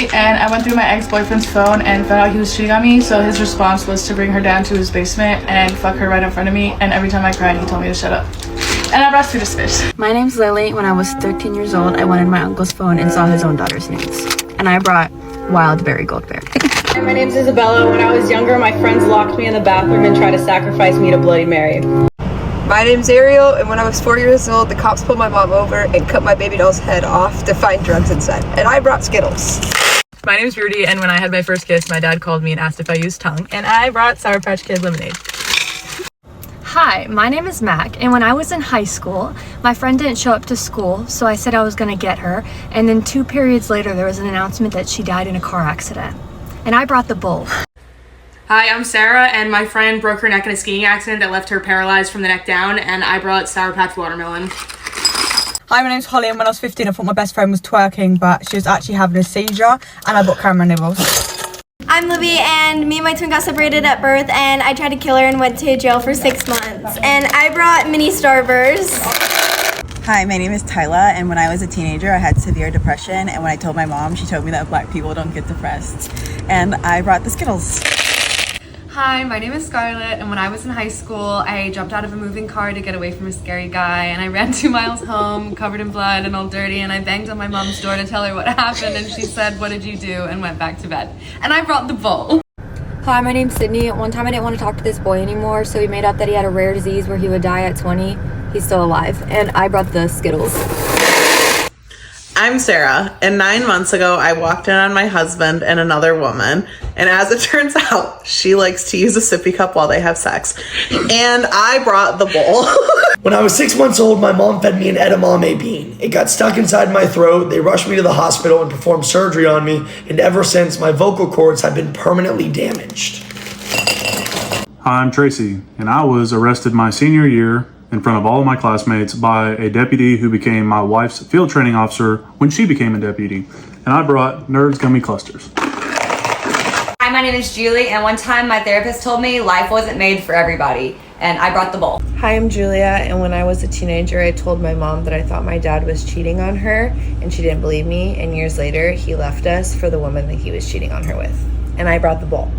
And I went through my ex-boyfriend's phone and found out he was cheating on me, so his response was to bring her down to his basement and fuck her right in front of me, and every time I cried he told me to shut up. And I brought Swedish Fish. My name's Lily. When I was 13 years old, I went in my uncle's phone and saw his own daughter's nudes. And I brought Wild Berry Goldberry. Hi, my name's Isabella. When I was younger, my friends locked me in the bathroom and tried to sacrifice me to Bloody Mary. My name's Ariel, and when I was 4 years old, the cops pulled my mom over and cut my baby doll's head off to find drugs inside. And I brought Skittles. My name's Rudy, and when I had my first kiss, my dad called me and asked if I used tongue, and I brought Sour Patch Kid lemonade. Hi, my name is Mac, and when I was in high school, my friend didn't show up to school, so I said I was gonna get her, and then 2 periods later, there was an announcement that she died in a car accident. And I brought the bull. Hi, I'm Sarah, and my friend broke her neck in a skiing accident that left her paralyzed from the neck down, and I brought Sour Patch Watermelon. Hi, my name's Holly, and when I was 15, I thought my best friend was twerking, but she was actually having a seizure, and I bought caramel nibbles. I'm Libby, and me and my twin got separated at birth, and I tried to kill her and went to jail for 6 months. And I brought mini Starburst. Hi, my name is Tyla, and when I was a teenager, I had severe depression, and when I told my mom, she told me that black people don't get depressed, and I brought the Skittles. Hi, my name is Scarlett, and when I was in high school, I jumped out of a moving car to get away from a scary guy, and I ran 2 miles home, covered in blood and all dirty, and I banged on my mom's door to tell her what happened, and she said, "What did you do?" and went back to bed. And I brought the bowl. Hi, my name's Sydney. One time I didn't want to talk to this boy anymore, so he made up that he had a rare disease where he would die at 20. He's still alive, and I brought the Skittles. I'm Sarah, and 9 months ago, I walked in on my husband and another woman, and as it turns out, she likes to use a sippy cup while they have sex, and I brought the bowl. When I was 6 months old, my mom fed me an edamame bean. It got stuck inside my throat. They rushed me to the hospital and performed surgery on me, and ever since, my vocal cords have been permanently damaged. Hi, I'm Tracy, and I was arrested my senior year in front of all of my classmates by a deputy who became my wife's field training officer when she became a deputy. And I brought Nerds Gummy Clusters. Hi, my name is Julie, and one time my therapist told me life wasn't made for everybody, and I brought the bowl. Hi, I'm Julia, and when I was a teenager, I told my mom that I thought my dad was cheating on her, and she didn't believe me, and years later, he left us for the woman that he was cheating on her with. And I brought the bowl.